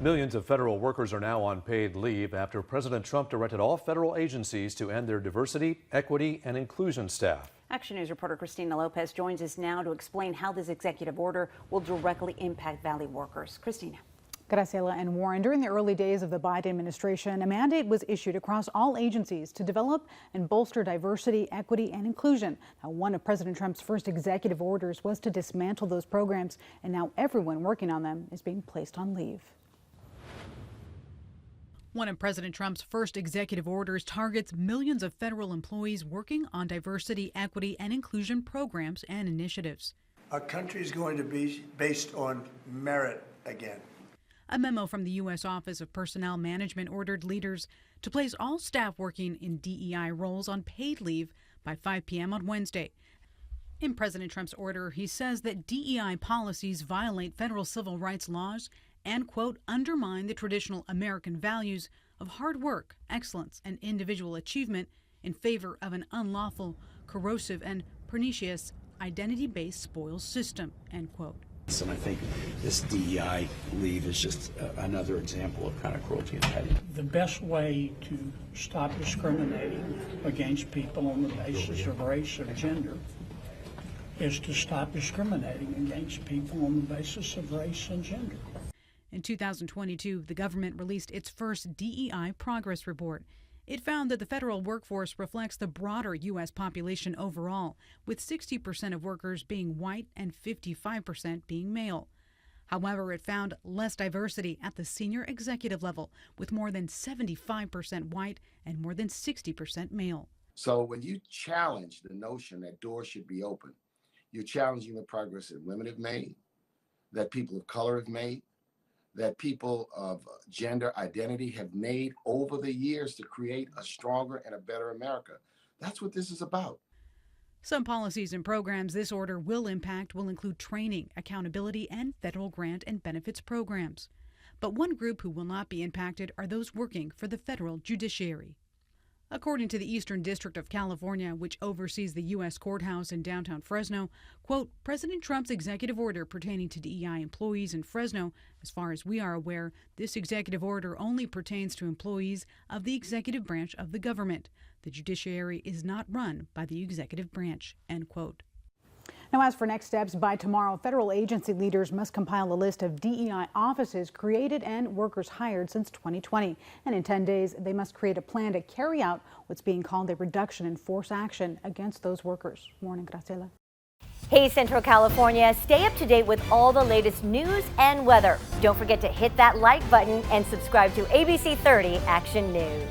Millions of federal workers are now on paid leave after President Trump directed all federal agencies to end their diversity, equity, and inclusion staff. Action News reporter Christina Lopez joins us now to explain how this executive order will directly impact Valley workers. Christina. Graciela and Warren, during the early days of the Biden administration, a mandate was issued across all agencies to develop and bolster diversity, equity, and inclusion. Now, one of President Trump's first executive orders was to dismantle those programs, and now everyone working on them is being placed on leave. One of President Trump's first executive orders targets millions of federal employees working on diversity, equity, and inclusion programs and initiatives. Our country is going to be based on merit again. A memo from the U.S. Office of Personnel Management ordered leaders to place all staff working in DEI roles on paid leave by 5 p.m. on Wednesday. In President Trump's order, he says that DEI policies violate federal civil rights laws and, quote, undermine the traditional American values of hard work, excellence, and individual achievement in favor of an unlawful, corrosive, and pernicious identity-based spoils system, end quote. And I think this DEI leave is just another example of kind of cruelty and petty. The best way to stop discriminating against people on the basis of race or gender is to stop discriminating against people on the basis of race and gender. In 2022, the government released its first DEI progress report. It found that the federal workforce reflects the broader U.S. population overall, with 60% of workers being white and 55% being male. However, it found less diversity at the senior executive level, with more than 75% white and more than 60% male. So when you challenge the notion that doors should be open, you're challenging the progress that women have made, that people of color have made, that people of gender identity have made over the years to create a stronger and a better America. That's what this is about. Some policies and programs this order will impact will include training, accountability, and federal grant and benefits programs. But one group who will not be impacted are those working for the federal judiciary. According to the Eastern District of California, which oversees the U.S. courthouse in downtown Fresno, quote, President Trump's executive order pertaining to DEI employees in Fresno, as far as we are aware, this executive order only pertains to employees of the executive branch of the government. The judiciary is not run by the executive branch, end quote. Now, as for next steps, by tomorrow, federal agency leaders must compile a list of DEI offices created and workers hired since 2020. And in 10 days, they must create a plan to carry out what's being called a reduction in force action against those workers. Morning, Graciela. Hey, Central California, stay up to date with all the latest news and weather. Don't forget to hit that like button and subscribe to ABC 30 Action News.